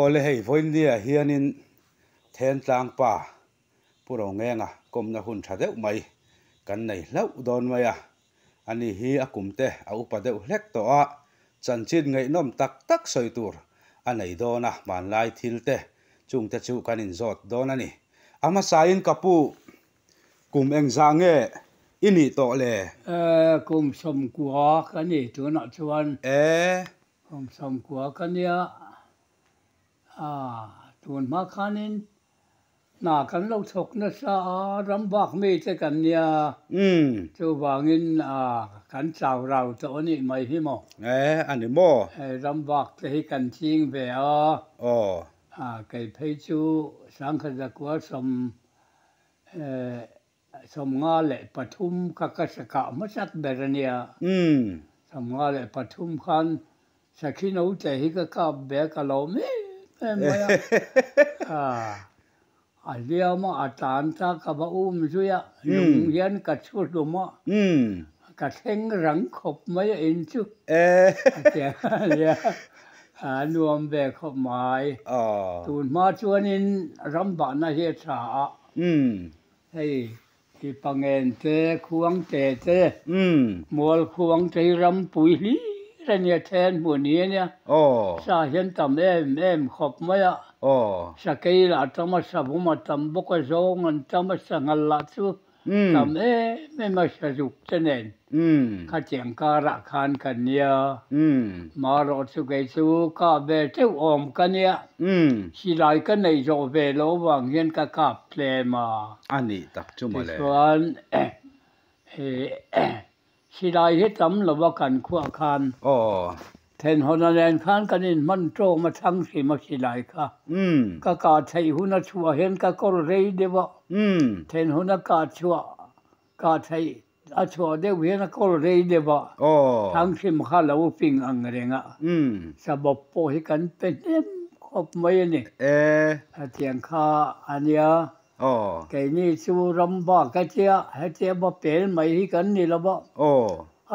ole hei voin dia hianin then tlang pa puro ngenga komna hun thadeu mai kan nei hlau don mai a ani hi akumte a upadeu hlek to a chanchin ngei nom tak tak soitur anei dona man lai thilte chungte chu kanin zot don ani ama sain kapu kum engzange ini to le kum som kwa kani tu na chuan kum som kwa kania tuan ma khanin na kan lo thok na sa ram bak mi te kan nia chu wangin kan chau rau to ni mai hi mo ani mo ram bak te hi kan ching ve kai phei chu sang kha za kwa som som nga le pathum ka ka saka ma sat berania som nga le pathum khan sakhino te hi ka be ka lo me alia ma atan ta ka ba zuya lung hian ka chu luma ka theng rang khop mai in chu nuam ve khop mai tun ma chuanin ram ba na he tha hei ki pangen te khuang te mol khuang te ram pui li rania then mu ni nia sa hian tam em khop mai sa kei la tama sa buma tam boka zong an tama sa ngalla chu tam me ma sa juk tenen kha cheng ka ra khan kan nia ma ro chu ke chu ka be te om kan nia si lai kan nei zo ve lo wang hian ka ple ma ani tak chu ma le chuan si lai he tam lo wa kan khu khan then honalen khan kanin man tro ma thang si ma si lai kha ka thei huna chua hen ka kor rei dewa then huna ka chua ka thei a chua de wen a kor rei dewa thang sim kha lo ping ang renga sa bop po hi kan pe nem khop mai ni a tiang kha ania cái ni chu ram ba ka chia ha chia ba pel mai hi kan ni lo ba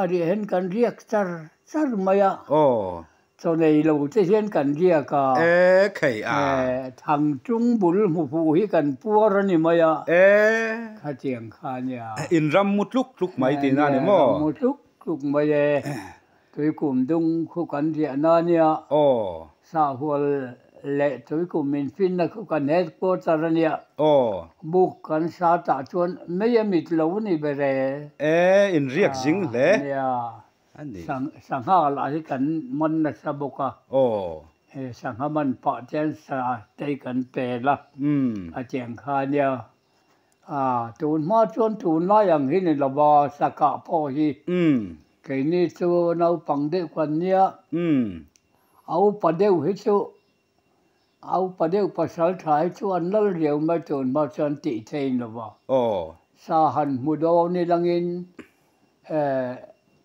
ari hen kan riak char maya cho nei lo che hian kan ria ka khei thang chung bul mu pu hi kan puar ani maya kha chiang kha nia in ram mutluk luk mai ti na ni mo mutluk mai tui kum dung khu kan ria na nia sa hol le tui kum min fin na khu kan het ko charania buk kan sa ta chuan meya mit lo ni bere in riak jing le sang ha la hi kan man na sa boka sang ha man pa chen sa te kan pe la a cheng kha nia tun ma chuan tun la yang hi ni la ba sa ka po hi ke ni chu nau pang de kwan nia au pa deu hi chu au pa deu pa sal thai chu an lal riau ma tun ma chuan ti thein lo ba sa han mu do ni langin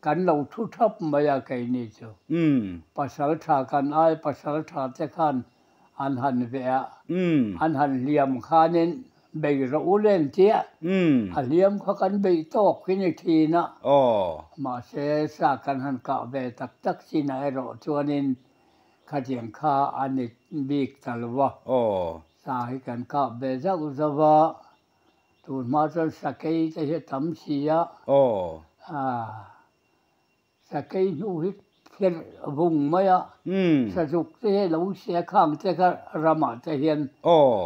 kan lo thu thap maya kai ni chu pasal tha kan ai pasal tha te khan an han ve an han liam khanin bei ro ulen tia a liam kha kan bei tok kini thi na ma se sa kan han ka ve tak tak sin ai ro chuanin kha tiang kha an bik talwa sa hi kan ka ve zau zawa tun ma chan sakei te he tam sia sa cây nhu hít thiên vùng mây ạ sa dục thế lâu xe khang thế cả rama thế hiền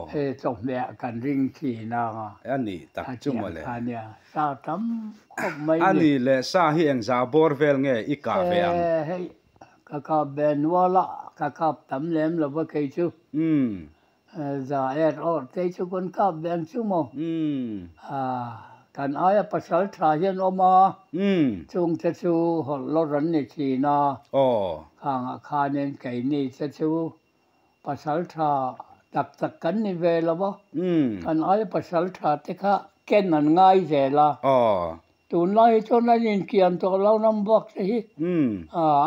he trong mẹ cần ring thì na ani tak chu mo le ania sa tam khop mai ani le sa hi eng za bor vel nge i ka ve ang he ka ben wala ka tam lem lo ba kai chu za or te chu kon ka ben chu mo kan aya pasal tha hian oma chung te chu hol lo ran ni thi na khang kha nen kai ni te chu pasal tha tak kan ni ve lo ba kan aya pasal tha te kha ken an ngai je la tun lai cho na nin kiam to lo nam bak se hi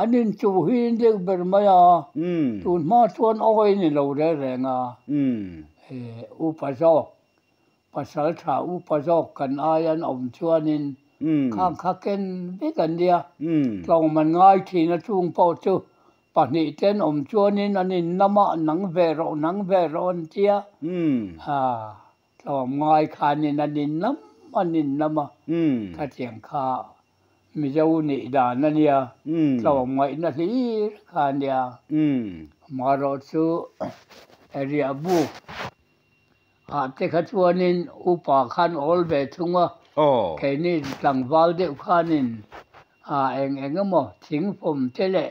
anin chu hi de ber ma ya tun ma chuan oi ni lo re nga u pa zo pasal tha u pa jok kan ayan om chuanin khang kha ken be kan dia tlong man ngai thi na chung po chu ปนิเจนจวนนินอันนี้น้ำนังเวโรนเจียเราง่ายขานินอันนี้น้ำข้าเจียงข้ามีเจ้าหนี้ด่านนั่นเนี่ยเราง่ายนั่นสิขาเนี่ยมารอชูเอริอาบูแต่ข้าชวนนินอุปขันออลเวทุงว่าแค่นี้หลังวาลเดียวขานินเองก็มั่วทิ้งผมเจเล่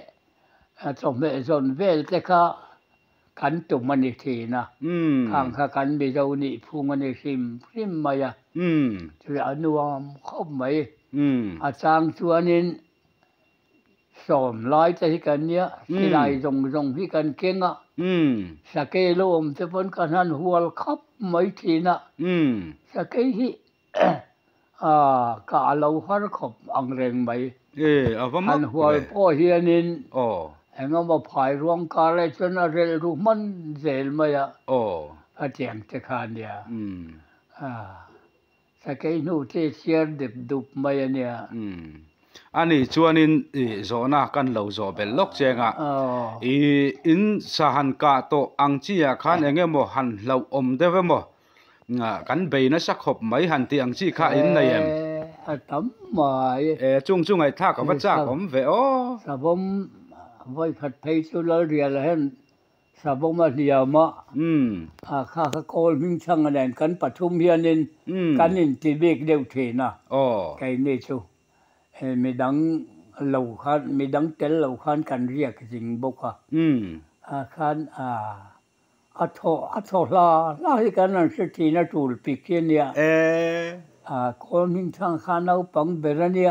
สมเด็จส่วนเวลแต่ข้ากันตุมันอีกทีนะข้างข้ากันมีเจ้าหนี้พูมันอีกซิมมาจะอนุวามครบไหมอาจารย์ชวนนินสมร้อยใจกันเนี้ยที่ไรตรงที่กันเก่งสเกลลมจะพ้นกันหันหัวครบไหมทีนะสเกลที่กาเราฮาร์คบอังเรงไหมหันหัวพ่อเฮียนินเอ็งมาพายรวงกาเลยจนเรื่องรูมันเซลมาอาเจียงจะขาเนี่ยสเกลนู่ที่เชียร์ดุบมาเนี่ยอันนี้ชวนอินโซน่ากันเหล่าโซเบลล็อกเจงอินสหันกาโตอังจีอาคันเองโมหันเหล่าเดเวโมกันเบย์นะสักขบไม่หันที่อังจีข้าอินในตั้มมาจุงไอ้ท่ากับพระเจ้าผมเวโอสาบมไว้ขัดเพย์ชุลเรียลเห็นสาบมมาเดียมาข้าโกลมิงช่างอะไรกันปฐุมเฮียนินกันนินตีเบกเดียวเทนะไกนี่ชูมีดังเหล่าขันมีดังเตลเหล่าขันกันเรียกจริงบุกขันอัทโลลาที่กันนั่นสตีน่าจูลปิกเนี่ยคนมิงช่างขันเอาปังเบรเนีย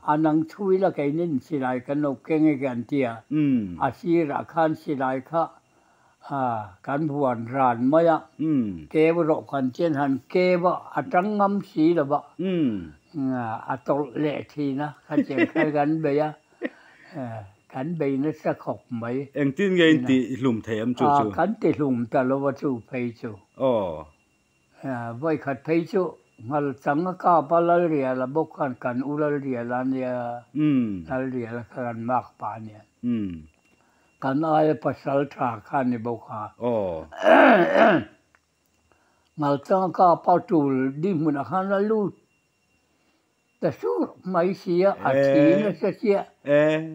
อันนั้นช่วยละไกนินสิไลกันนกเก่งกันเตียอาชีระขันสิไลค่ะกันบวนรานมายเก็บรกกันเช่นหันเก็บอัตรังงำสีละบะอัตเละทีนะข้าเจ้าข้ากันเบียกันเบียนั่นสักขบไหมเอ็งที่ไงตีหลุมเทียมจู่กันตีหลุมแต่ละวัตถุเพย์จู่ไว้ขัดเพย์จู่มาสังก้าปลาเรียละบุกกันอุลเรียละเนี่ยละเรียละกันมากป่าเนี่ยกันอะไรภาษาทราขันนี่บุกมาสังก้าปลาตูลดิมุนขันละลูแต่สู้ไม่เสียอาทิตย์ละเสีย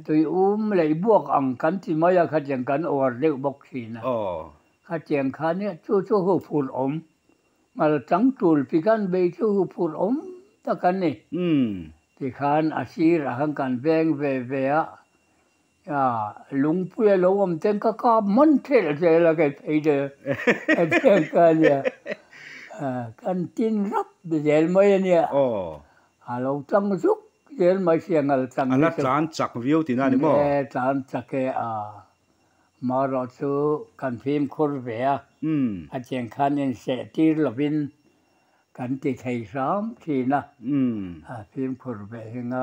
ตัวเลยบวกอังกันที่ไม่อยากขัดแย้งกันอวดเร็วบอกสีนะขัดแย้งขันเนี่ยชูหูพูดมาจังตูลพิการเบยชูหูพูดตะกันนี่ที่ขันอาชีพหังกันแบงเวลุงพูดแล้วเต็งก็มันเทละกันไปเด้อแบงกันเนี่ยกันตินรับเดี๋ยวไม่เนี่ยเราจังสุกเดี๋ยวไม่เสียงอะไรจังอันนั้นจานจักวิวที่นั่นนี่มั้งจานจักมารอชูกันพิมพ์คุรเวียอาจารย์ขันยังเสตีลบินกันติดไทยซ้ำทีนะพิมพ์คุรเวียยังไง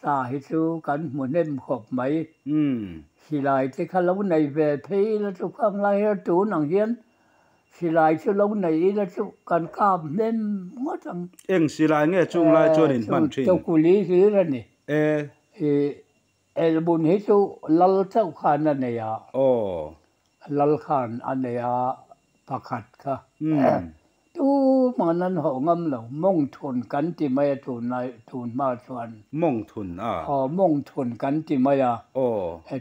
สาเหตุกันหมุนเล่มขบไหมสิไลที่เขาเล่าในเวทีแล้วทุกครั้งไล่ตูหนังเฮียนสิไลช่วยเราในแล้วช่วยกันข้ามเล่นงดจังเอ็งสิไลเนี่ยจุงไลจวนอินมันทรีเจ้ากุลีคืออะไรนี่บุญให้ช่วยลัลเจ้าขานนั่นเนี่ยลัลขานอันเนี่ยประคัดค่ะตู้มันนั้นหงำเหล่ามงทุนกันที่ไม่ทุนในทุนมาชวนมงทุนมงทุนกันที่ไม่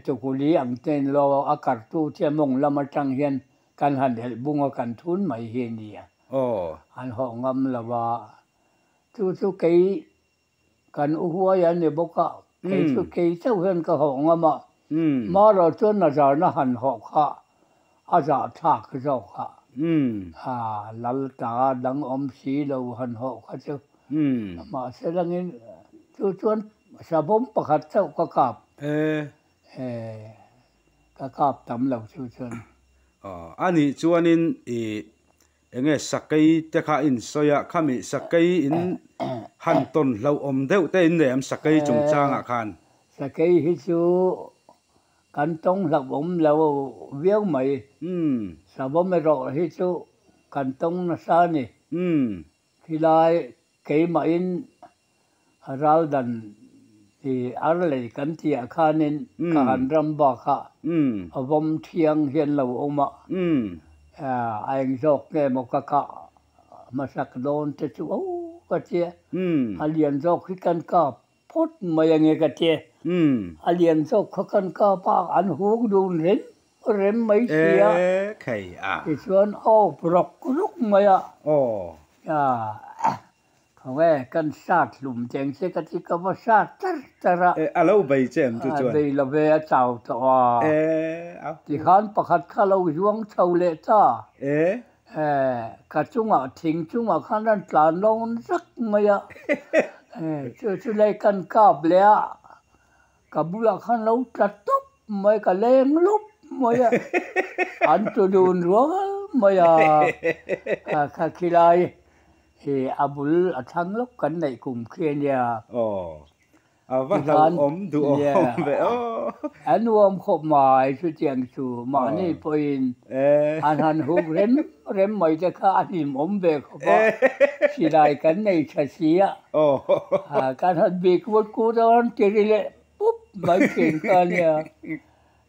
เจ้ากุลีอังเจนเราอากาศตู้เชี่ยมงละมาจังเฮียนกันหันเห็นบุ้งกันทุนไม่เห็นเนี่ยอันห้องงำละว่าชูเกยกันหัวยันเนี่ยบอกว่าชูเกยเจ้าเห็นก็ห้องงำมาเราจนอาจารย์น่ะหันหอกค่ะอาจารย์ทักเจ้าค่ะลัลตาดังสีเราหันหอกค่ะเจ้ามาเสร็จแล้วนี่ชวนสาบมประคัดเจ้าก็กลับก็กลับตามเราชวนอันนี้ชวนอินเองสักกี่เจ้าอินสอยข้ามีสักกี่อินหันต้นเราเดียวแต่อินเนี่ยสักกี่จงจางอาคารสักกี่ฮิจูกันต้องเราเราเวียวไหมสาบไม่รอฮิจูกันต้องนัสานี่ที่ไล่เกี่ยมาอินเราดัน อะไรกันที่อาคารนี้การรำบากค่ะวมเทียงเห็นเราออกมาไอ้จอกเนี่ยมันก็มาสักโดนจะจู่ก็เจ้าเรียนจอกขึ้นกันก็พูดมาอย่างเงี้ยก็เจ้าเรียนจอกขึ้นกันก็ปากอันหูดูเร็มไม่เสียที่ชวนเอาปลอกลุกมาเขาว่ากันชาติหลุมแจงเสกติกว่าชาติตระเราไปเจมจุจวนไปละเวะเจ้าตัวที่ขันประคัดข้าเราห่วงเช่าเลต้ากระจุงทิ้งจุงขันนั้นตลาดลงสักไม่ช่วยเลยกันกาบเลยกับบุรุษขันเราจัดตุ๊บไม่ก็เล่งลุบไม่อันตัวดูนรัวไม่ข้าคิดอะไรอาบุลทั้งลูกกันในกลุ่มเคียนยาว่าเราดูแบบอันวมขบหมายสุดเจียงสูมานี่พออินอันหุกเร็มไม่จะข้าอันนี้เบกว่าสิได้กันในชาเซียการหันเบกวัดกูตอนเจริญปุ๊บไม่เก่งกันเนี่ย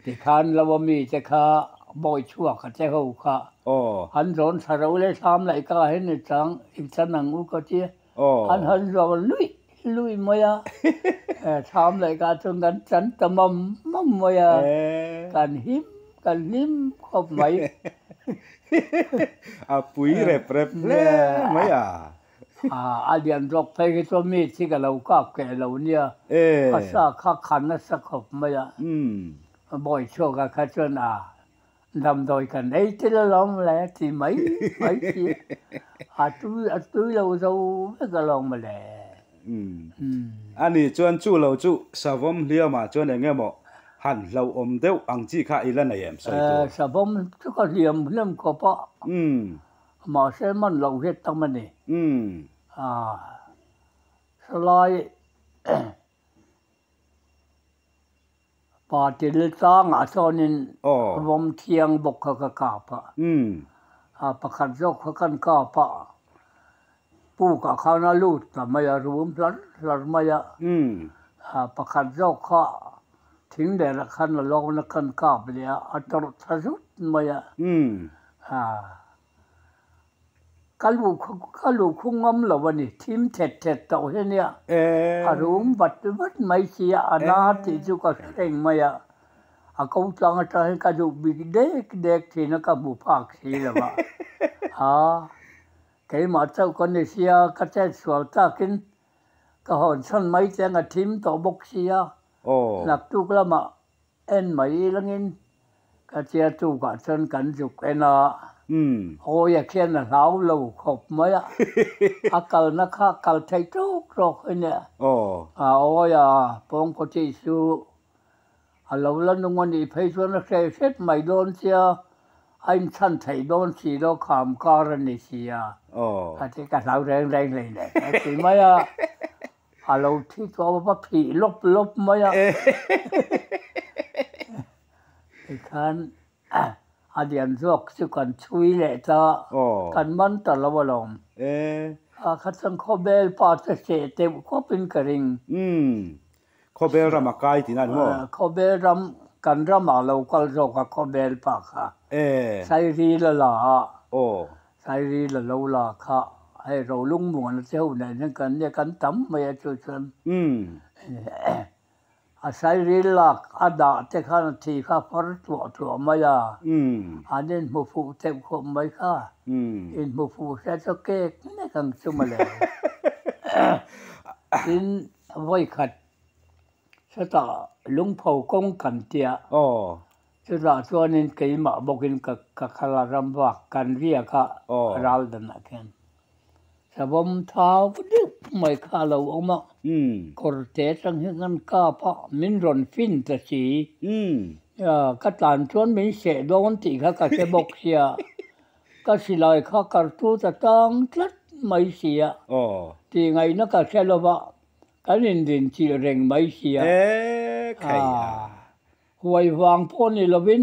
ที่ขันเรามีจะข้าบ่อยชั่วข้าจะเขาข้าหันร้อนสารวัตรทำไรก็เห็นจังอีกชั้นหนึ่งอุกเจียหันร้อนลุยมาทำไรก็จนกันจันตมั่มมากันหิมขบไหมปุ๋ยเร็บเลยมาอาเดียนรกไปก็จะมีที่กับเราก็แก่เราเนี่ยภาษาข้าขันนัสขบมาบ่อยชั่วก็ข้าจนดำโดยกันไอ้ที่เราลองแล้วที่ไม่ที่ตุ้ยเราไม่ก็ลองมาแล้วอันนี้จวนจู่เราจู่สาวมเลี้ยมาจวนอย่างเงี้ยบอกหันเราเดียวอังจีข้าอีละในสาวมทุกคนเลี้ยมก็เพราะมาเส้นมันเราเฮ็ดตั้งมันนี่สลายปาติลตั้งตอนนี้วมเทียงบกขกาปะประคันจกกันกาปะปูกับเขาน่าลูดแต่ไม่รู้พลัดไม่ประคันจกเขาทิ้งเด็กขันละลงนักขันกาบเลยอัตรทสุดไม่กัลูกคุ้งงมละวันนี้ทีมเท็ดต่อเนี่ยอารมณ์วัดไม่เสียอนาติจุกเร่งไม่เขาจังจะให้กันดูบิ๊กเด็กที่นักบุพากสีละวะแค่มาเจ้าคนนี้เสียก็จะสวดตากินก็หอนฉันไม่แจ้งทีมต่อบกเสียหลักตุกละมาไม่ละเงินก็เจ้าตุกฉันกันจุกโอ้ยเขียนเราลูกขบไหมเกิลนะคะเกิลไทยทุกโรคเนี่ยโอ้ยพงก็ที่สูเราเล่นวันนี้ไปชวนเสร็จไม่โดนเสียไอ้ฉันไทยโดนสีเราขำการนี่เสียอาที่ก็เราแรงเลยเนี่ยที่ไหมเราที่ตัวว่าผีลบไหมไอ้คันอาเดียนรกสุกันช่วยเลยจ้ากันมันตลอดลมข้าสังขเบลปาเสเต็มข้อเป็นกระริงข้อเบลรำมาไกลที่นั่นมั้งข้อเบลรำกันรำมาเราก็รกข้อเบลปากค่ะใส่รีละล่ะใส่รีละเราล่ะค่ะให้เราลุงหมวนเจ้าเนี่ยนั่นกันเนี่ยกันตั้มไม่ช่วยฉันใส่รีลักดาเทขันทีข้าพอร์ตตัวมาอันนี้มุฟูเต็มคมไม่ค่ะอินมุฟูเสร็จก็เก๊กนี่กันชุ่มเลยอินไว้ขัดสตาลุงเผากงกันเตียสตาส่วนนี้เกี่ยมาบอกกินกับขลารำวักกันเรียกเราดันนักเองสบมท้าวดิบไม่ข้าเราออกมาคอร์เตสังเหินก้าพะมินรอนฟินตะสีก็ตานชวนมิเสดโดนตีข้าก็จะบอกเสียก็สิลอยข้าการตูตะตังทัดไม่เสียที่ไงนักก็เชลวะกันดินจีเร่งไม่เสียหวยวางพ่นลวิน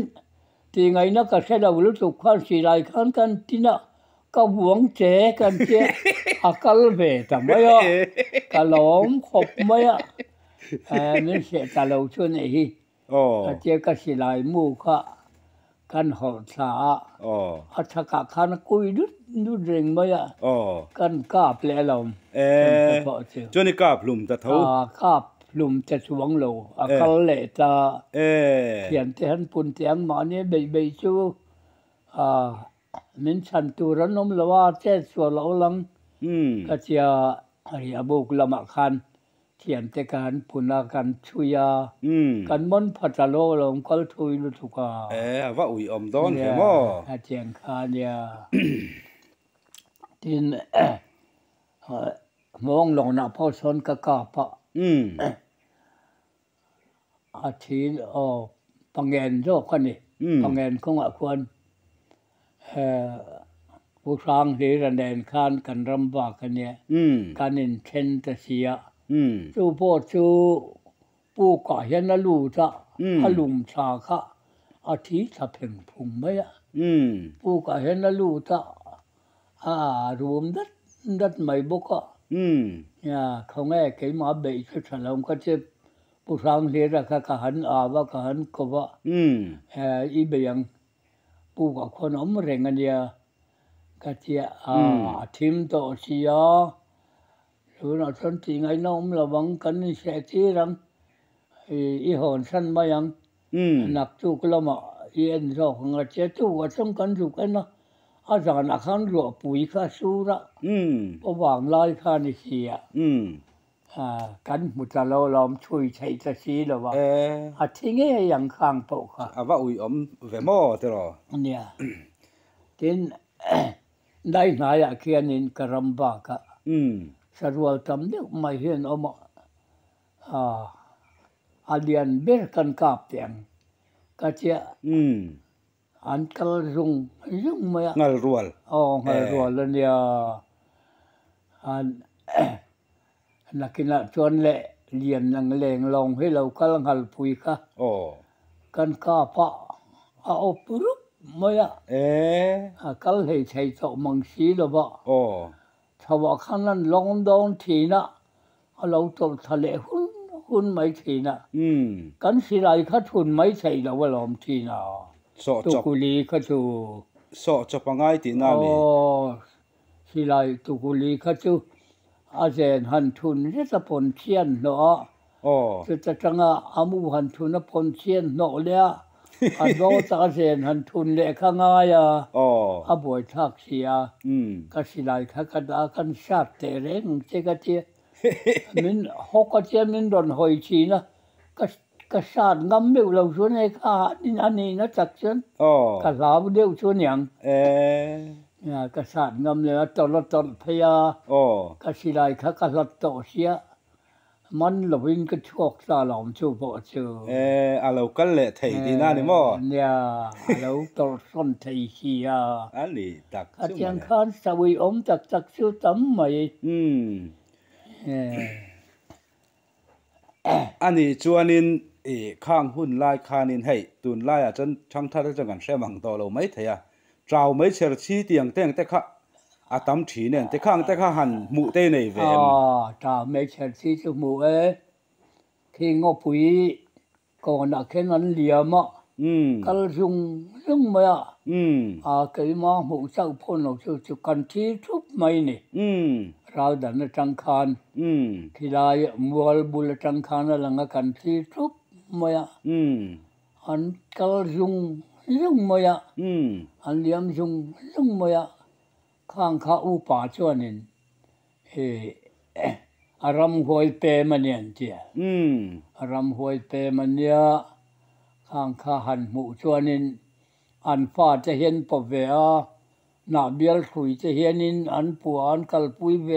ที่ไงนักก็เชลวะรู้สึกข้าสิลอยข้ากันที่น่ะก็หวงเจ๊กันเจ้ากัลเบตไม่ก็ลมขบไม่ mình sẽ trả lời cho này chỉ có xí lại mua cả căn hộ xã chắc cả khăn cùi đứt rình mấy căn cáp lẽ lòng cho nên cáp lùm ta thấu cáp lùm ta xuống lầu khăn lệ ta hiện thế hắn phun tiếng mà này bây chú mình chăn tu rắn ông lava chết xua lâu lắm cái chia buộc làm khăn hiện thế kan phun kan chui kan mon phát lô lòng cái thui lu thuộc vợ ui đón phải không cái tiếng khăn tin mong lòng nào phao son cái cáp thì bằng ngàn rồi con này bằng ngàn không ạ conผู้สร้างที่ระเดนขานกันรำบากกันเนี่ยการอินเทนต์เสียจู่พ่อจู่ปู่ก่อเห็นลูกจะฮลุมชาค่ะอาทิตย์จะเพ่งพุ่งไหมปู่ก่อเห็นลูกจะรวมดัดไม่บุกเนี่ยเขาแง่เกี่ยมาเบยชุดฉลองก็จะผู้สร้างที่ระก็หันว่าก็หันก็ว่าอีเบียงปู่ก่อคนอมเร่งกันเนี่ยก็จะทีมต่อเสียหรือเราสนใจไงน้องระวังกันเสียที่รังอีหอนสั้นมายังนักจุกละมาเอ็นรอของเจ้าจุกส่งกันจุกนะอาจารย์นักขันรัวปุ๋ยข้าสู้ละเพราะวางลายข้านี่เสียกันมุจเราล้อมช่วยใช้จะสีหรือว่าทิ้งให้ยังข้างโปะค่ะว่าอุ้ยเวมอตลอเนี่ยทีนได้นายเขียนินกรำบากสรวลทำเด็กไม่เห็นอาเดียนเบรกันกาบเตียงก็จะอันกลรุงไม่งัลรัวงัลรัวแล้วเนี่ยอันนักกินชวนเละเรียนนังเลงลงให้เรากำลังหัลปุยค่ะกันกาบะเอาปรุบไม่ก็เลยใช้ตัวมังสีหรือเปล่าถ้าว่าข้างนั้นลงดอนทีน่ะเราตัวทะเลหุ่นไม่ทีน่ะกันสิไรข้าทุนไม่ใช่เราว่าลมทีน่ะตุกุลีข้าจูจะปังไงทีน่ะนี่สิไรตุกุลีข้าจูอาเจนหันทุนจะปนเชียนเนาะจะจังอามูหันทุนปนเชียนเนาะเลยอันโน้ตาเซนหันทุนเละข้างง่ายบ่อยทักเสียก็สิไลข้ากันกันชาติเตเร่งเจ้าเจ้ามินหกเจ้ามินโดนหอยชีนะก็ชาติงำเดียวเราชวนให้ข้านี่อันนี้นะจักฉันก็ลาวเดียวชวนอย่างเนี่ยก็ชาติงำเลยตลอดพยาก็สิไลข้าก็ลัดต่อเสียมันหลบวินก็ชกซาหลอมชูพอเจอเราก็เละไทยดีน่านี่มั้งเนี่ยเราตลอดส้นไทยเชียอันนี้ตักอาจารย์ข้าสวีอมตักชูตั้มไหมอันนี้ชวนนินข้างหุ่นลายคานินให้ตุนลายจนช่างท่าจะกันเชื่อมังต่อเราไม่เถียเจ้าไม่เชื่อชี้เตียงเตียงแต่ข้าตั้มฉีเนี่ยแต่ข้างแต่ข้าหันหมู่เต้ในเวมจ้าไม่เชื่อชี้จมูกที่งอปุ๋ยก่อนแค่นั้นเหลี่ยมก็ยุ่งมาเกี่ยมาหมู่เจ้าพ่นเราจะกันที่ทุบไม่เนี่ยเราดันจังคานที่ลายมัวบุลจังคานแล้วงั้นกันที่ทุบมาอันก็ยุ่งมาอันเหลี่ยมยุ่งมาข้างข้าอุปาชวนินอารมณ์หวยเปมันเนี่ยเจ้าอารมณ์หวยเปมันเนี่ยข้างข้าหันหมู่ชวนินอันฟ้าจะเห็นปะเวอนาเบียลคุยจะเห็นนินอันปัวอันกัลปุยเว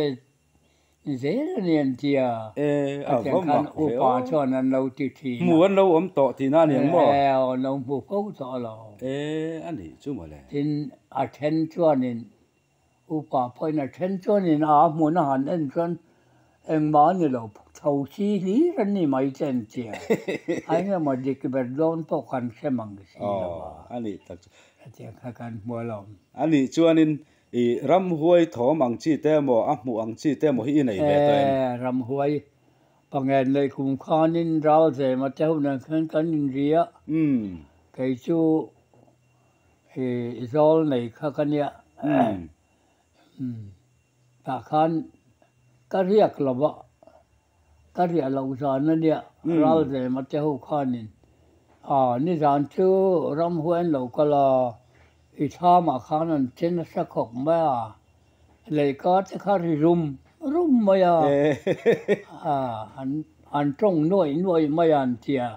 นี่เสียเนี่ยเจ้าก็ข้างอุปาชวนั้นเราติดทีหมู่วันเราต่อที่นั่นเนี่ยมั้งเราหมู่เขาต่อเราอันนี้จุ่มอะไรทินอาเทนชวนินอุปาพอยน่ะเช่นชวนนี่นะหมู่น่ะหันเอ็นชวนมาเนี่ยเราเท่าชีลีรันนี่ไม่เจนเจียไอ้เนี่ยมาดิกเบิดโดนพวกกันเชื่อมังสิอันนี้ตักเจียข้ากันมัวลมอันนี้ชวนนินรำหวยถอมังชีเตมอหมู่อังชีเตมอฮีไหนเวตัวรำหวย pangen le kum khanin ral ze ma chau na khan kan in ria kai chu zol nei kha kan ya ta khan ka riak lawa ka ria lo za na nia ral ze ma chau khanin ni zan chu ram huan lo ka la i tha ma khanan chen sa khok ma le ka te kha ri rum ma ya an trong noi ma yan tia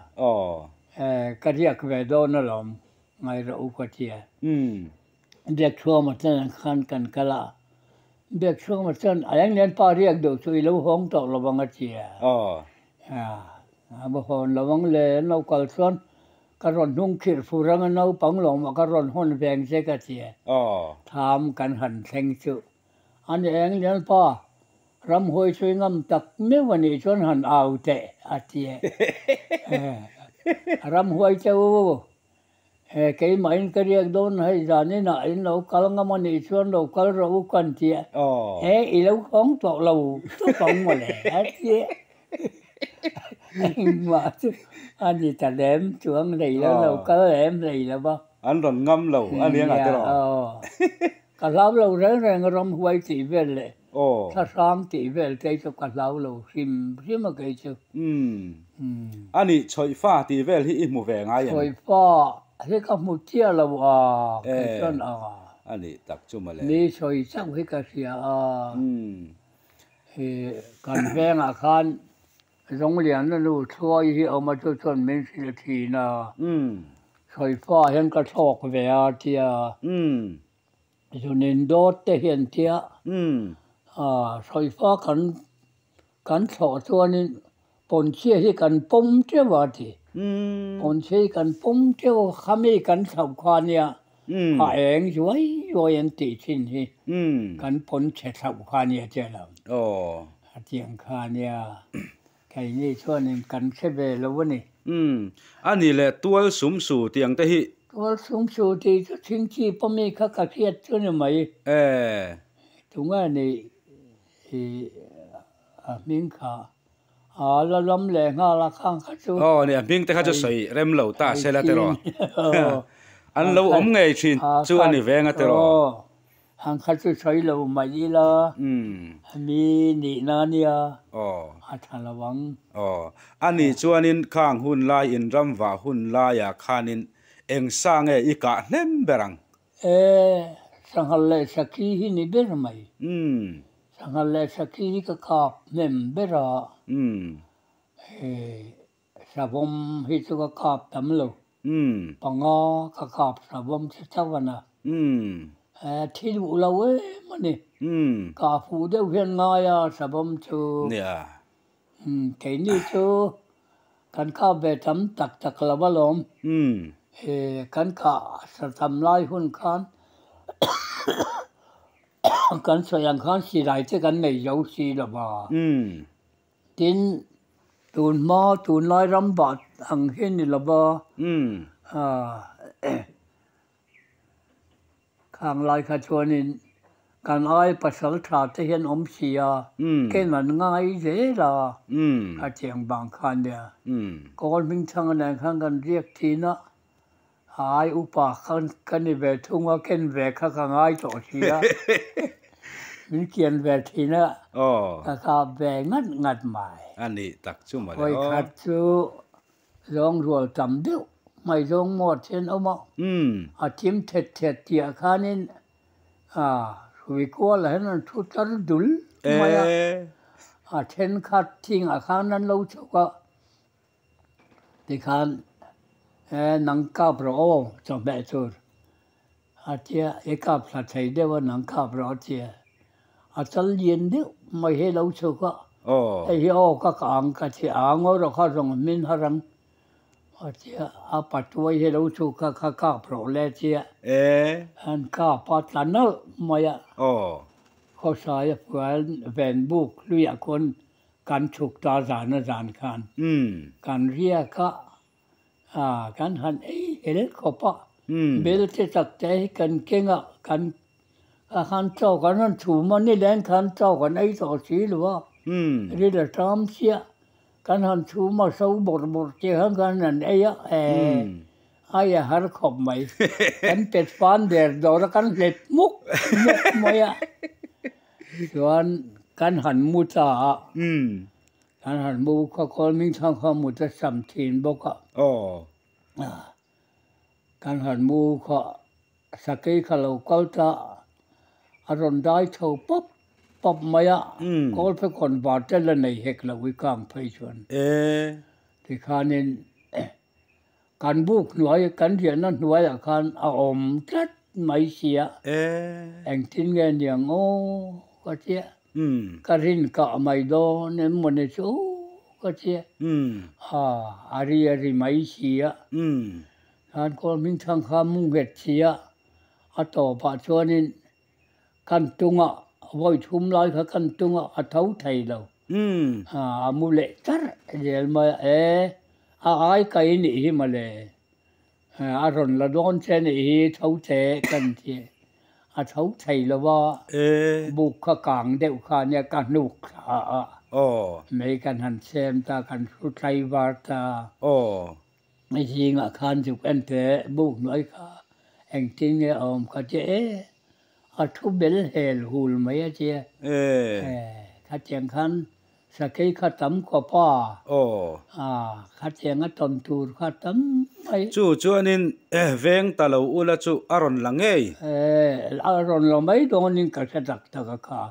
ka riak ve do na lom ngai ro u ka tia dek chua ma chen khan kan kala dek chua ma chen ayang len pa riak do chui lo hong to lo bang a tia ba hon lo bang le no kal son ka ron nung khir fu rang no pang long ma ka ron hon veng se ka tia tham kan han theng chu an eng len pa ram hoi chui ngam tak me wani chon han au te a tia ram hoi chau cái máy cái riêng đó hay giờ này nọ lâu cá ngâm anh đi xuống lâu cá rau quan chia ý lâu không tọt lâu chút không mà lẽ chứ mà anh đi ta đếm xuống này là lâu cá đếm này là bao anh còn ngâm lâu anh đi ngắt rồi cả lâu lâu ráng ráng ram hoi chỉ về lệถ้าซ้อมตีเวลใจจะกัดเล้าเราซิมมาเกยชื่ออันนี้ช่วยฟ้าตีเวลที่อิมูแวงไงช่วยฟ้าที่เขาหมุดเที่ยวเราเกยจนอันนี้ตักจุ่มมาเลยนี่ช่วยช่างให้กระเสียการแวงอาคารโรงเรียนนั่นรู้ช่วยที่เอามาจนเป็นสิทธินะช่วยฟ้าเห็นกระทอกแววเที่ยจนนินโดดแต่เห็นเที่ยช่วยฟ้ากันสอตัวนี้ปนเชี่ยที่กันปุ่มเจ้าวัดที่ปนเชี่ยกันปุ่มเจ้าขมิ้นกันสับควานเนี่ยเองช่วยยันติชินที่กันปนเชี่ยสับควานเนี่ยเจ้าเราเจียงคาเนี่ยใครนี่ช่วยนี่กันเชเบลวะนี่อันนี้แหละตัวสุ่มสู่เตียงแต่ที่ตัวสุ่มสู่ที่ทิ้งที่ปุ่มมีข้ากับเทียดช่วยไหมถุงอันนี้มิงขาแล้วล้มแรงละข้างข้าจูเนี่ยมิงแต่ข้าจะใส่เร็มเหล่าตาเสร็จแล้วเตออันเราอมไงชินจูอันนี้แวงเตอหางข้าจูใช้เราไม่ดีละมีนี่นาเนี่ยทันระวังอันนี้จวนนินข้างหุ่นลายอินรำว่าหุ่นลายขานินเอ็งสร้างอีกะเนมเบรังสังหารเลสกีหินิเบรไหมสังหารเลสกีก็ขับเนมเบราสาวมฮิตก็ขับทำลูปังก็ขับสาวมเช้าวันน่ะที่ดูเรามันนี่ขับฟูเดียวเพียงง่ายสาวมชูแค่นี้ชูกันขับแบบทำตักละบลมกันขับทำลายหุ่นขันกันสยังขันสีไรที่กันในยาวสีละบ้าทินตูนมาตูนลายรำบาดหังเห็นนี่ละบ้าข้างลายขาชวนินการไอ้ปัสสาวะที่เห็นอมเสียแค่นั้นง่ายเสียละข้าเจียงบางคันเนี่ยก่อนมิงช่างกันข้างกันเรียกทีนะหายอุปากันนี่แบบทุ่งว่าเข็นแบบข้างง่ายต่อเสียมันเขียนแบบทีนะข้าแบบงัดใหม่อันนี้ตักชุ่มมาเลยไว้ขัดชูร้องรัวจำเดียวไม่ร้องหมดเช่นเอามาทิมเท็ดเตียข้านี่วิกว่าอะไรนั่นทุจริตดุลไม่เช่นขัดทิ้งข้านั้นเราชัวที่ข้านังกาบรอจำแบบตัวเทียเอกาพลัดใจเดียวนังกาบรอเทียจัลเย็นเดียวไม่ให้เราชัวไอ้เหี้ยก็กางก็เทียเราข้าส่งมินหารังเทียปัจจุบันให้เราชัวก็กาบรอเลยเทียอันกาปัตตานลไม่เขาใช้แวนบุกลุยคนการฉุกตาจานขันการเรียกกันหันเอเล็กขบเบลที่ตักใจกันเก่งกันขันเจ้ากันนั่นถูมันนี่แรงขันเจ้ากันไอ้ต่อสีหรือว่าเรื่องตามเสีย kan han thu ma sau bor che han kan an aya aya har khop mai kan pet fan der dor kan let muk moya chuan kan han mu cha kan han mu kha kol ming thang kha mu ta sam thin boka kan han mu kha sakai kha lo kal ta aron dai tho pop maya kol pe kon ba tel la nei hek la wi kam phai chuan ti khanin kan buk nuai kan rian na nuai a khan a om tlat mai sia eng tin nge niang o ka chia ka rin ka mai do nem mon ne chu ka chia ari mai sia han kol ming thang kha mung het sia a to pa chuanin kan tunga voi thum lai kha kan tunga a thau thei lo mu le tar jel ma ai kai ni hi ma le a ron la don che ni hi thau che kan che a thau thei lo wa bu kha kang deu kha nya ka nuk mấy kan han xem ta kan su thai war ta mấy gì ngạ khan chụp anh thế bu nói kha anh tin nghe om kha che a thu bel hel hul mai a che kha cheng khan sa kai kha tam ko pa kha cheng a ton tur kha tam mai chu anin veng ta lo ula chu aron la ngei aron lo mai don nin ka sa dak ta kha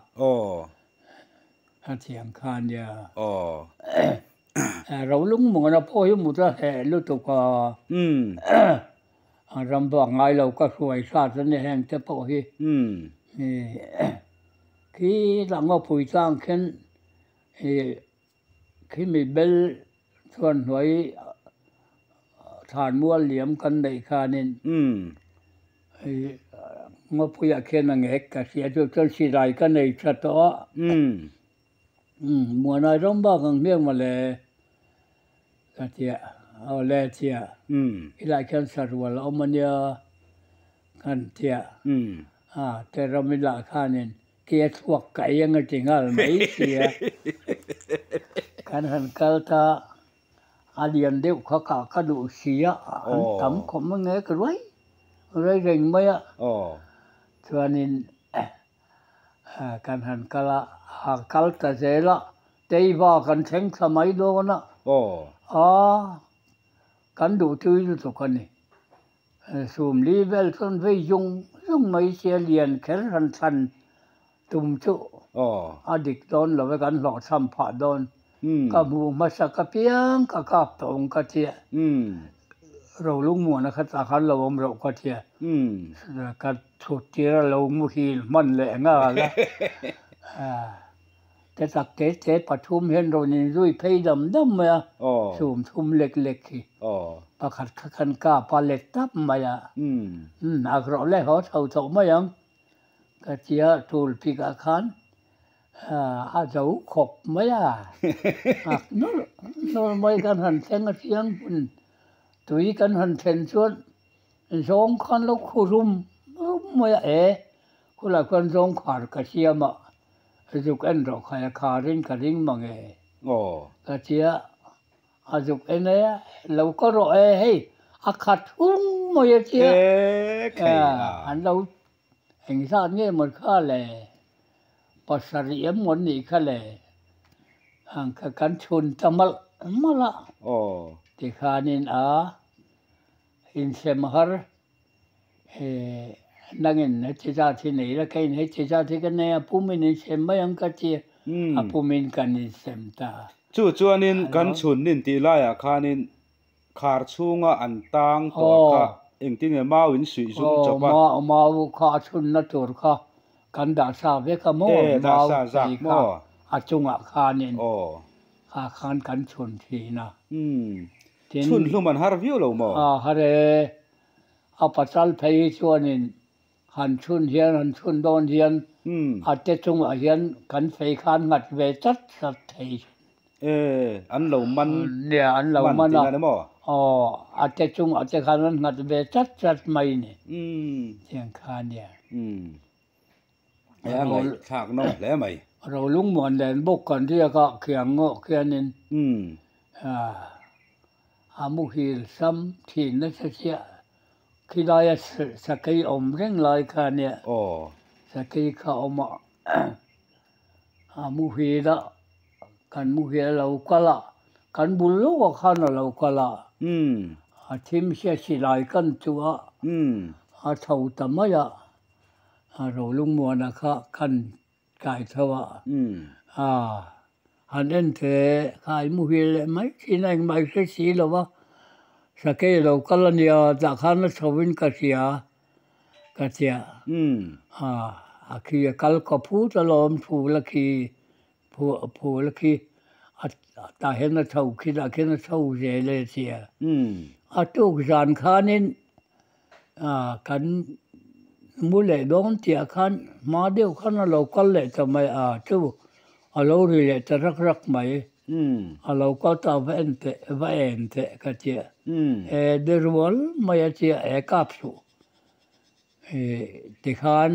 kha cheng khan ya rau lung mo na po yu mu ta he lu tu ka ram ba ngai lo ka suai sa ne heng te po hi khi là ngô phùi trang khen khi mình bel thuần nói thàn mua liếm cân đầy kha nên ngô phùi khen là nghe cả xe cho chân xì lại cái này cho to mùa này rong ba càng miếng mà lệ cái chia lệ chia cái lại khen sạt vào ông anh kan chiaแต่เราไม่ละค่าเนี่ยเกียร์ทวกไก่ยังไงจริงอ่ะไม่เสียการหันกัลตาอาเดียนเดียวเขากระดูเสียหันทำของมันไงกันไว้อะไรเร่งไหมอ่ะส่วนนี้การหันกัลกัลตาเจละเดี๋ยวว่ากันเช่งสมัยโดนอ่ะกันดูที่ทุกคนนี่สูมลีเวลส่วนไปยุงไม่เสียเรียนแค่ทันตุ่มจุอดีตโดนเราไปกันหลอกสัมผัสโดนก็มูมาสักเพียงก็กลับตรงก็เทียเราลุงมัวนะครับตาขันเราเราก็เทียก็สุดที่เรามุฮีมันแหลงอะไรแต่สักเทปทุมเห็นเรานี่ด้วยเพย์ดำมาสูมทุมเล็กๆที่ประคัดขันก้าพาเล็กตับมาอ่ะอากรอเล่เขาเท่ามายังก็เจียทูลพิกาขันอาเจ้าขบมาอ่ะนู่นไม่กันหันเสียงคุณตุยกันหันเซนชวนสองคนลูกคู่รุมมาคุณละคนสองขาดกระเชียมาจุกเอ็นเราขายขาริงกระดิ่งมังก็เจียอาจุกเอ็นเนี่ยเราก็รอให้อาขัดทุ่งมาเจียอันเราเห็นชาติเนี่ยมันข้าเลยปัสสาวะมันนี่ข้าเลยห่างกันชุนทำมาละที่ข้านินอินเซมฮาร์นั่งเงินที่จะที่ไหนแล้วใครให้ที่จะที่กันเนี่ยผู้มีนิสเซมไม่ยังกัดเจียผู้มีกันนิสเซมตาจู่นินกันชุนนินตีไล่ข้านินขาดช่วงอันตังตัวข้าเองที่เนี่ยมาวินสุยจุ่มจบป่ะมาขาดชุนนั่นตัวข้ากันด่าซาเวกโม่ด่าซาโม่อาจุงข้านินข้าขันกันชุนทีนะชุนลูมันฮาร์วิวเราโม่ฮาร์เรเอาปัจจัยเพย์ชวนินหันชุนเฮียนหันชุนโดนเฮียนอาจจะจงเฮียนกันไฟคานงัดเวจัดสัตย์ไทยอันเหล่ามันเนี่ยอันเหล่ามันอ่ะอาจจะจงอาจจะคานงัดเวจัดไม่เนี่ยเสียงคานเนี่ยอะไรฉากน้องแล้วไหมเราลุงหมอนแดนบกก่อนที่จะก็เขียงเงาะเขียนนิน amu hil sam thin na sia khilaya sakai om reng lai kha ne sakai kha oma amu hila kan mu hila lo kala kan bulu kha na lo kala a thim sia silai kan chua a thau tamaya a ro lung mo na kha kan kai thawa han en the khai mu hila mai thin anh mai se si lo wa sakai lo kala nia ta khan na thawin ka sia a khi kal ka phu ta lom phu la khi phu la khi ta hen na thau khi da khi na thau je le sia a tu zan khanin kan mu le don tia khan ma deu khan lo kal le ta mai tu a lo ri le ta rak mai a lo ka ta va ente ka tia de rol mai tia e kapsu ti khan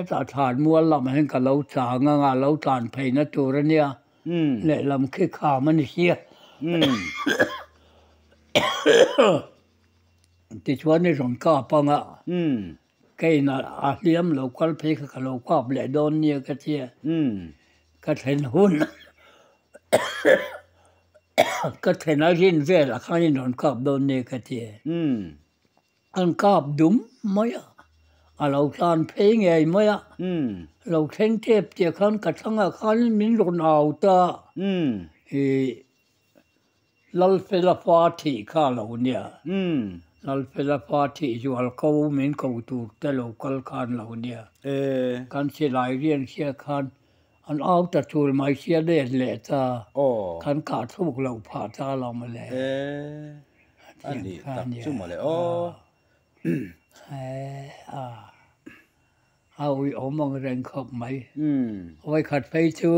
ta than mua lam hen ka lo cha nga lo tan phei na tur ania le lam khi kha man sia ti chuan ni rong ka pa nga cái na a liam lo kal phei ka lo ka le don nia ka tia ka then hun ka then a rin ve la khan ni ron ka don nia ka tia an ka dum mai a lo tan phei nge mai lo theng tep tia khan ka thanga khan min ron au ta lal fe la party kha lo nia lal fe la party ju al ko min ko tu te lo kal khan lo nia kan se lai rian sia khan an au ta tur mai sia le ta kan ka thuk lo pha ta lo ma leอันนี้ตักจุ่มมาเลยเอาอมองแรงขบไหมไว้ขัดไปชู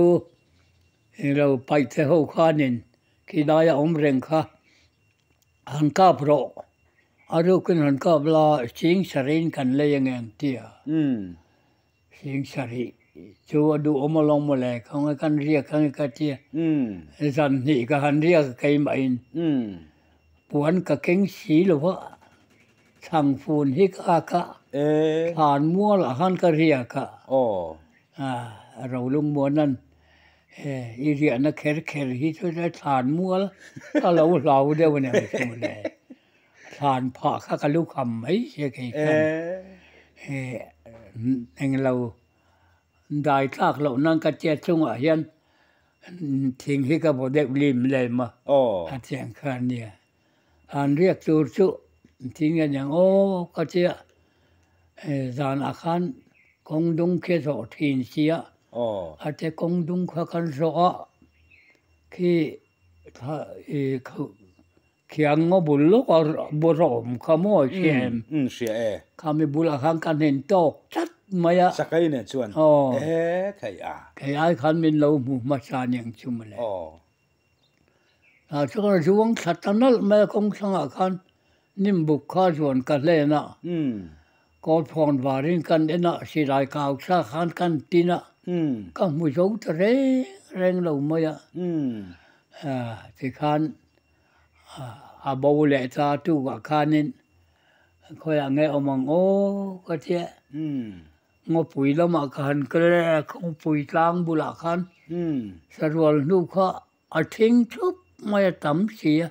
เราไปเที่ยวข้านินขี้ได้อมแรงข้าหันกาบโรอารุกันหันกาบลาสิงสรินกันเลยยังไงเตี้ยสิงสริชูดูอมลงมาเลยเขากันเรียกกันกันเตี้ยสันนี่ก็หันเรียกใครมาอินปวนกับเก่งสีหรือว่าช่างฟูนฮิกอากะผ่านมัวละหันกะเรียกะเราลุงมัวนั่นอีเรียนะเคฮิตได้ฐานมัวถ้าเราเดียวเนี่ยไม่รู้เลยฐานผ่าข้ากะลูกคำไม่ใช่กี่กันเองเราได้ทักเรานั่งกะเจี๊ยจุงอ่ะยันทิ้งฮิกะบ่ได้ริมเลยมาอาเจียงคันเนี่ยอันเรียกจูจุทิ้งกันอย่างก็เจ้าจานอาคารกงดุงแค่สอทินเสียอาจจะกงดุงข้ากันสอที่ถ้าเขียงงบุลก็บุรมขโมยเสียมเสียข้ามีบุลอาคารกันเห็นตกชัดมาอะสักไอเนี่ยชวนใครไอ้ขันมินเราหมู่มาชาอย่างชุมเลยช่วงช่วงสัตว์นั้นแม่คงสังอาคารนิ่มบุกข้าชวนกันเลยนะก็พรวารินกันนะสิรายข่าวสาขันกันตีนะก็มุจงจะแรงเราไม่ที่ขันบ่าวเล่ตาตุกขันนินคอยไงอมังก็เจ้างอปุ๋ยแล้วมาขันก็เลยคงปุ๋ยล้างบุหรี่ขันสรวลนูข้าทิ้งทุบไม่ตั้มเสีย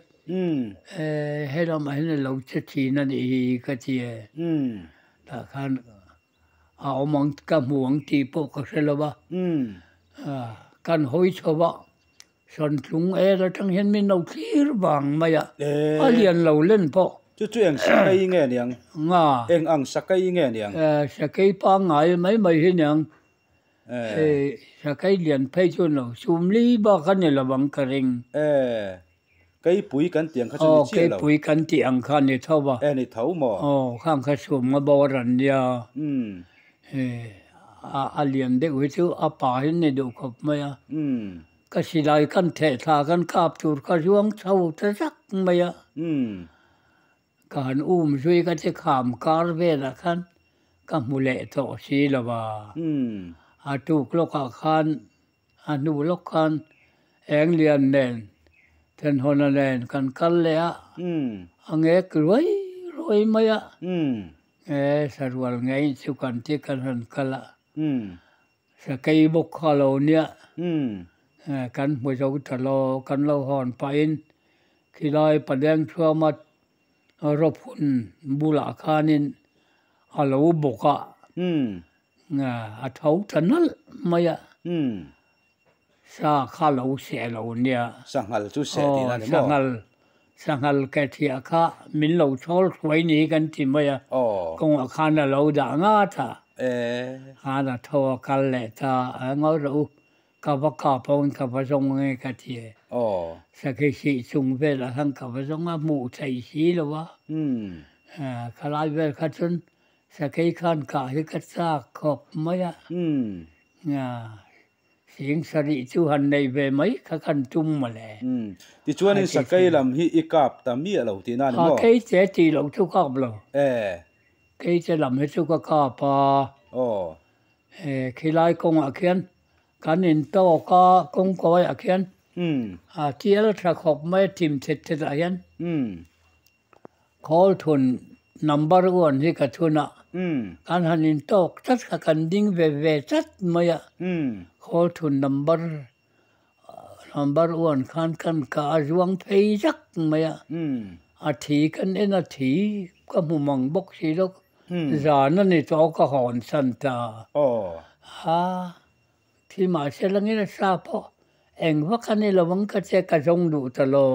ให้เรามาเห็นเราจะทีนั่นเองก็เจ้ถ้าขันเอามังกับหวงตีโปก็เสร็จแล้วบ้ากันหอยชาวบ้าส่วนลุงเราทั้งเห็นมีเราที่บางไม่อะเรียนเราเล่นพอจู่ๆเองสักไอ้เงี้ยเนี่ยเองสักไอ้เงี้ยเนี่ยสักไอ้ปังไงไม่เห็นยังสักไอ้เรียนไปจนเราซุ่มลีบ้ากันเนี่ยเราบังกระริงไก่ปุ๋ยกันเตียงเขาจะมีเชี่ยวเราไก่ปุ๋ยกันเตียงข้านี่เท่าบ่นี่เท่าหมอข้างข้าสุ่มมาบวรันยาเรียนเด็กวิจูป่าเห็นในดูขบมาก็สิได้กันเทศากันคาบจูดก็ช่วงเช้าจะสักมาการช่วยกันจะขามการเวลาคันก็มุเลต่อสีละว่าถูกโลกคันนูโลกคันเองเรียนเด่น ten honanen kan kallea angek roi maya sarwal ngai chu kan ti kan han kala sa kai bok khalo nia kan mo jo thalo kan lo hon pain khilai padeng thuamat rop hun bula khanin alo boka a thau thanal maya sa khalo se lo nia sangal chu se ti na mo sangal ke thia kha min lo chol khoi ni kan ti maya kong a khana lo da nga tha ana tho kal le ta ngau ru ka ba ka pon ka ba song nge ka ti sa ke si chung ve la hang ka ba song a mu chai si lo wa ka lai ve ka chun sa ke khan ka hi ka sa khop maya xiên sari chu han nei ve mai kha kan tum ma le ti chuan in sakai lam hi ikap ta mi lo ti na ni mo ke che ti lo chu kap lo ke che lam he chu ka ka pa khilai kong a khian kan in to ka kong ko a khian tiel tha khop mai tim thet thet a hian call thun number 1 hi ka thuna kan han in tok tat ka kan ding ve tat maya call to number 1 kan ka zuang phei jak maya a thi kan en a thi ka mu mang bok si lok zan ni to ka hon san ta ha thi ma se lang ni sa pho eng wa kan ni lawang ka che ka jong du ta lo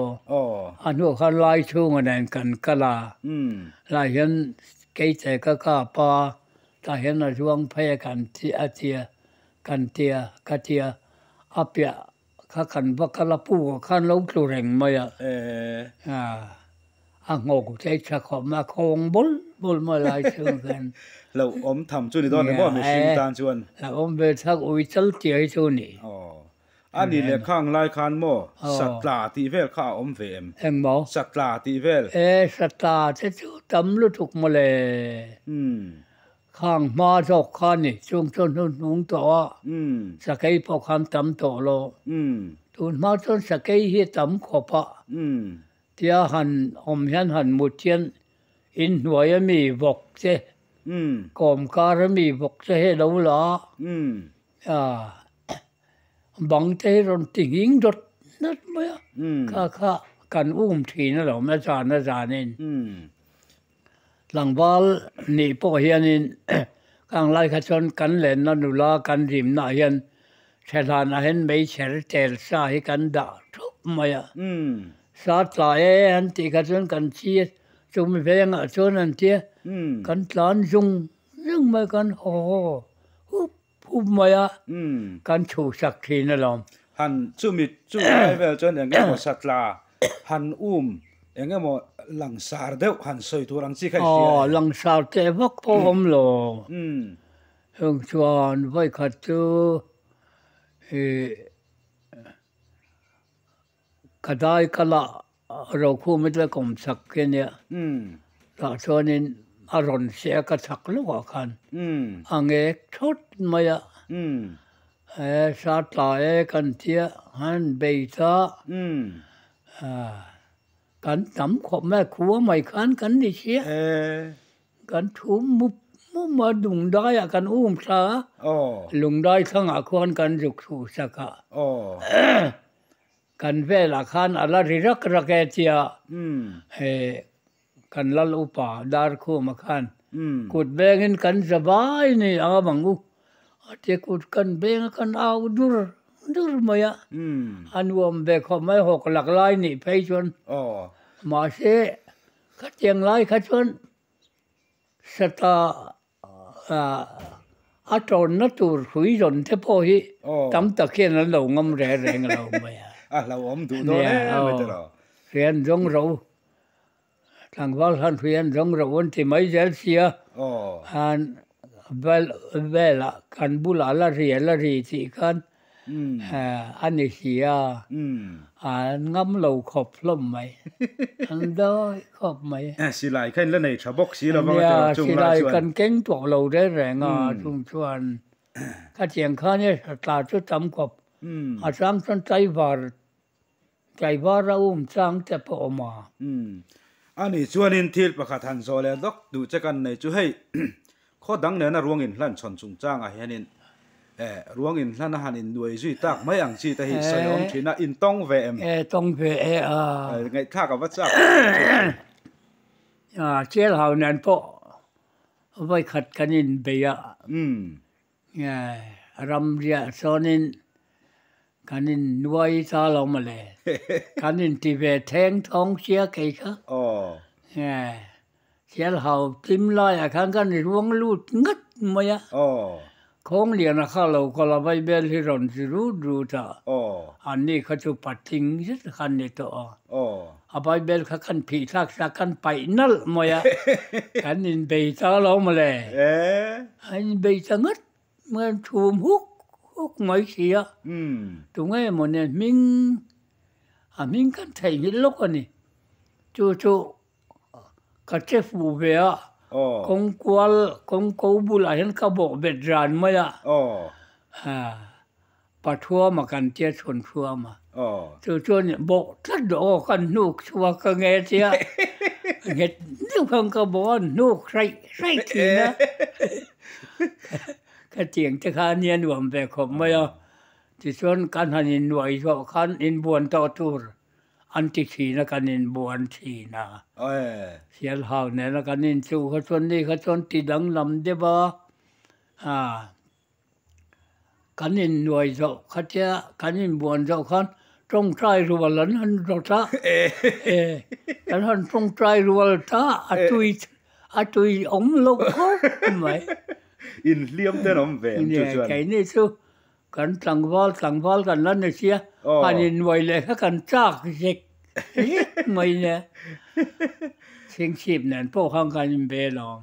anu kha lai chu ngan kan kala lai hian ke che ka pa ta hian a zuang phei kan ti a tia kan tia ka tia apia kha kan bakala pu khan lo tlu reng maya a ngok che cha kho ma khong bol ma lai chu kan lo om tham chu ni don mo mi sim tan chuan la om be thak ui chal ti ai chu ni ani le khang lai khan mo satla ti vel kha om ve em mo satla ti vel satla che chu tam lu thuk mo le khang ma jok khan ni chung chon nung to sa kai po kham tam to lo tun ma chon sa kai hi tam kho pa tia han om hian han mu chian in huai mi vok che kom kar mi vok che he lo la bang te ron ting dot nat ma kha kan thi na lo ma cha nin lang bal ni po hianin kang lai kha chon kan len na nu la kan rim na hian thlan a hen mei cher tel sa hi kan da thup maya sa tla an ti kha chon kan chi chung mi veng a chon an ti kan tlan jung ma kan ho hu maya kan chu sak thi na lom han chu ai vel chon eng mo satla han enge mo lang sar deuh han soi turang chi khai sia lang sar te vak po om lo hung chuan vai khat chu kadai kala ro khu mit le kom sak ke ne ta chuanin a ron se ka thak lo khan ange thot maya sa tla kan tia han beita kan tam kho ma khu mai khan kan ni sia kan thu mu ma dung dai kan sa lung dai thang a khon kan juk thu saka kan vela khan ala ri rak tia kan lal upa dar khu ma khan kut bengin kan zabai ni a mangu ate kut kan beng kan au dur maya anwam be kho mai hok lak lai ni phei chon ma se ka tiang lai kha chon sata a ton na tur hui ron te po hi tam ta khen lo ngam re lo maya lo om du do me te lo rian jong ro thang wal han rian jong ro on ti mai zel sia han vela kan bula la ri ti kanอันนี้เสียงำเหล่าขอบล้มไหมอันได้ขอบไหมสิไลขึ้นแล้วในชาวบกสีเราบ้างจุงสิไลกันเก่งตัวเราได้แรงจุงชวนข้าเจียงข้าเนี่ยตาจุดจำขอบอาจารย์สนใจว่า ใจว่าเราสร้างจะพอมาอันนี้ชวนอินทิลประคาทันโซเลดอกดูจะกันในช่วยข้อดังเนี่ยนะรวงอินลั่นชนสุงจ้างเห็นอินรวงอินลั่นหันอินด้วยจุยตักไม่อังชีแต่หิสยองชีนะอินต้องเวมต้องเวไงข้ากับวัดจักเชี่ยวเขานั่นพอไว้ขัดกันอินเบียรำเรียสอนินกันอินนวยซาลอมาเลยกันอินที่เวแทงท้องเชียไก่ค่ะเชี่ยวเขาทิมลอยกันกันรวงลูดงัดมาอ่ะของเรียนข้าเราก็เราไปเบลที่รอนที่รู้จ้ะอันนี้เขาจะปัดทิ้งยึดคันนี้ตัวเอาไปเบลเขาคันผีทักษะกันไปนั่นมาอ่ะกันอินเบย์ซาลอมาเลยอันเบย์สังกัดเมื่อชูมฮุกไม่เสียตรงไงมันเนี่ยมิงกันไทยนี่ลูกอันนี้จู่กัดเจ็บหูเบียคงกวลคงกูบุลาเห็นเขาบอกเบ็ดรานมาอ่ะปะทัวมากันเจ้าชนทัวมาจู่เนี่ยบอกถ้าดอกันนุกชัวก็เงี้ยเสียเงี้ยนี่เพิ่งก็บอกนุกใส่ทีนะก็เจียงจะขาเนียนหวมไปขบไม่เอาที่ส่วนการหันอินไหวชอบขันอินบวนต่อตูรอันที่ขีนะกันอินบวนทีนะเสียหาวเนี่ยนะกันอินสู้เขาส่วนนี้เขาส่วนที่ดังลำเดบ้ากันอินไหวชอบเขาเจ้ากันอินบวนชอบขันตรงใจรัวหลันหันรถะกันหันตรงใจรัวท่าอัตุยอมโลกเขาไหมอินเลี้ยมเต้นอมเวมจุดๆไก่นี่สู้กันสังวาลกันนั่นเนี่ยเสียอันนี้ไว้เลยเขากันจากเช็คไม่เนี่ยเชียงชีพเนี่ยพวกข้างกันเบลอง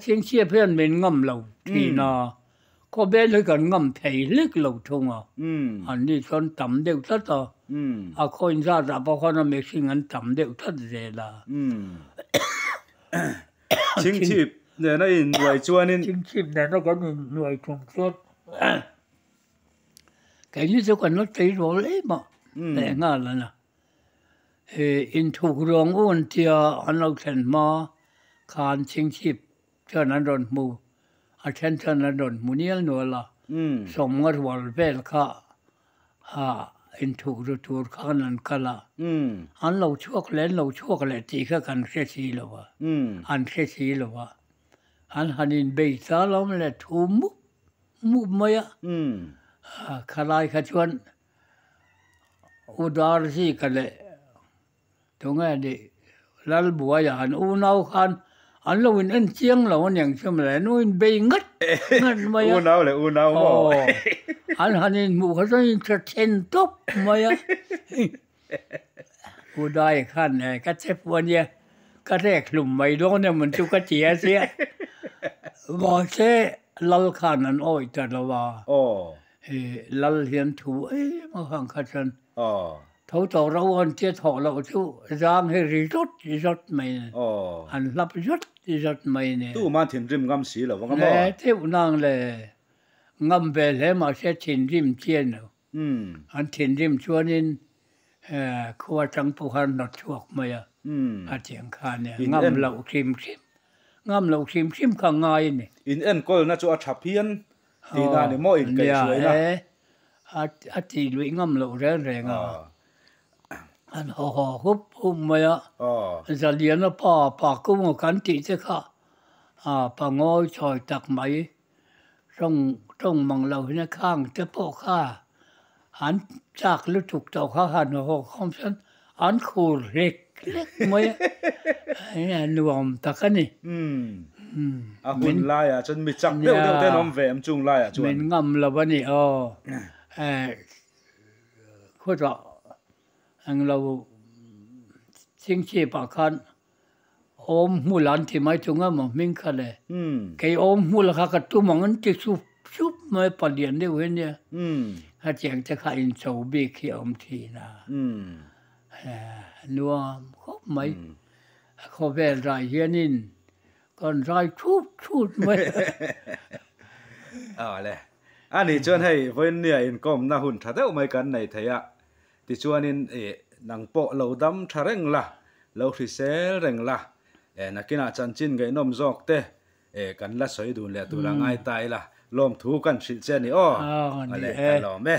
เชียงชีพเพื่อนเป็นง่ำเราทีน่ะก็เบลเลยกันง่ำไทยเล็กเราทุ่งอันนี้ชนต่ำเดียวทัดต่อคนชาติพอคนนั้นไม่ชิงกันต่ำเดียวทัดเจล่ะเชียงชีพเนี่ยนั่นหน่วยชวนนี่จริงๆเนี่ยเราก็หน่วยชงชดแค่นี้จะกันนัดใจรู้เลยมั้งแต่งานแล้วนะอินทุกรองอ้วนเทียอันเราเห็นมาคานชิงชีพเจ้านั้นโดนมูอาเช่นเจ้านั้นโดนมูนี่นัวละสมงัดวอลเวลค่ะอินทุกรูทูร์ข้างนั้นก็ละอันเราชั่วเล่นเราชั่วเล่นที่เขากันแค่ชีแล้ววะอันแค่ชีแล้ววะอันหันอินเบย์ซาลอมเลยทุ่มมุบมาขลายขจวนอุดาร์ซีกันเลยตรงนี้ดิลัลบัวยานอุณาวขันอันเราอินเชียงเราอย่างเช่นอะไรนู้นเบย์งัดมาอุณาวเลยอุณาวอันหันอินมุขจะอินเทนท็อปมาอุดายขันเนี่ยก็เจ็บวันเนี่ยก็แรกหลุมไม่ร้อนเนี่ยมันจุกเจียเสียบอกเช่ลัลขันนั้นโอ้ยแต่ละว่าลัลเห็นถูมาฟังขันเขาต่อเราอันเจ้าถอเราชูจางให้ริจดไม่อันรับริจดไม่เนี่ยตู้มาถิ่นริมงำสีหรอว่างั้นบ่เที่ยวนางเลยงำเบลให้มาเช่ถิ่นริมเชียนอันถิ่นริมชวนินขัวจังผู้หันนดชวกมาอาเจียงคานเนี่ยงำเราคิมงำเราคิมข้างไงนี่อินเอ็นก็น่าจะอัดเพียนตีนาเนี่ยมั่วอินไก่สวยนะอัดตีลุยงำเราแรงอันห่อคุบพุ่มมาจะเลี้ยงป่ากุ้งกันตีเจ้าค่ะป่างอยชอยตักไหมต้องมังเราเนี่ยข้างจะพ่อข้าหันจากลุถูกเจ้าข้าหันห่อคอมชันอันคูเล็กมาเนี่ยนวมตะกันนี่หุ่นลายจนมีจักเดียวแต่น้องแหวมจุงลายจวนเป็นงำเราวันนี้เขาจะอันเราสิ่งที่ปากคันอมมูลันที่ไม่จงอ่ะมันมิ่งกันเลยแค่อมมูลค่ากับตัวมันจะชุบไม่ปลี่ยนได้เว้ยเนี่ยถ้าเจียงจะขายอินโซบีเขียวทีนะนัวเขาไม่เขาเป็นไรเฮียนินก่อนไรชุดไม่เลยอันนี้ชวนให้เว้นเนี่ยอินกอมน่าหุ่นถ้าได้ไม่กันในไทยที่ชวนนิน nang po lo dam thareng la lo hri sel reng la nakina chanchin ge nom jok te kan la soi dun le tu rangai tai la lom thu kan thil che ni o ale kan lo me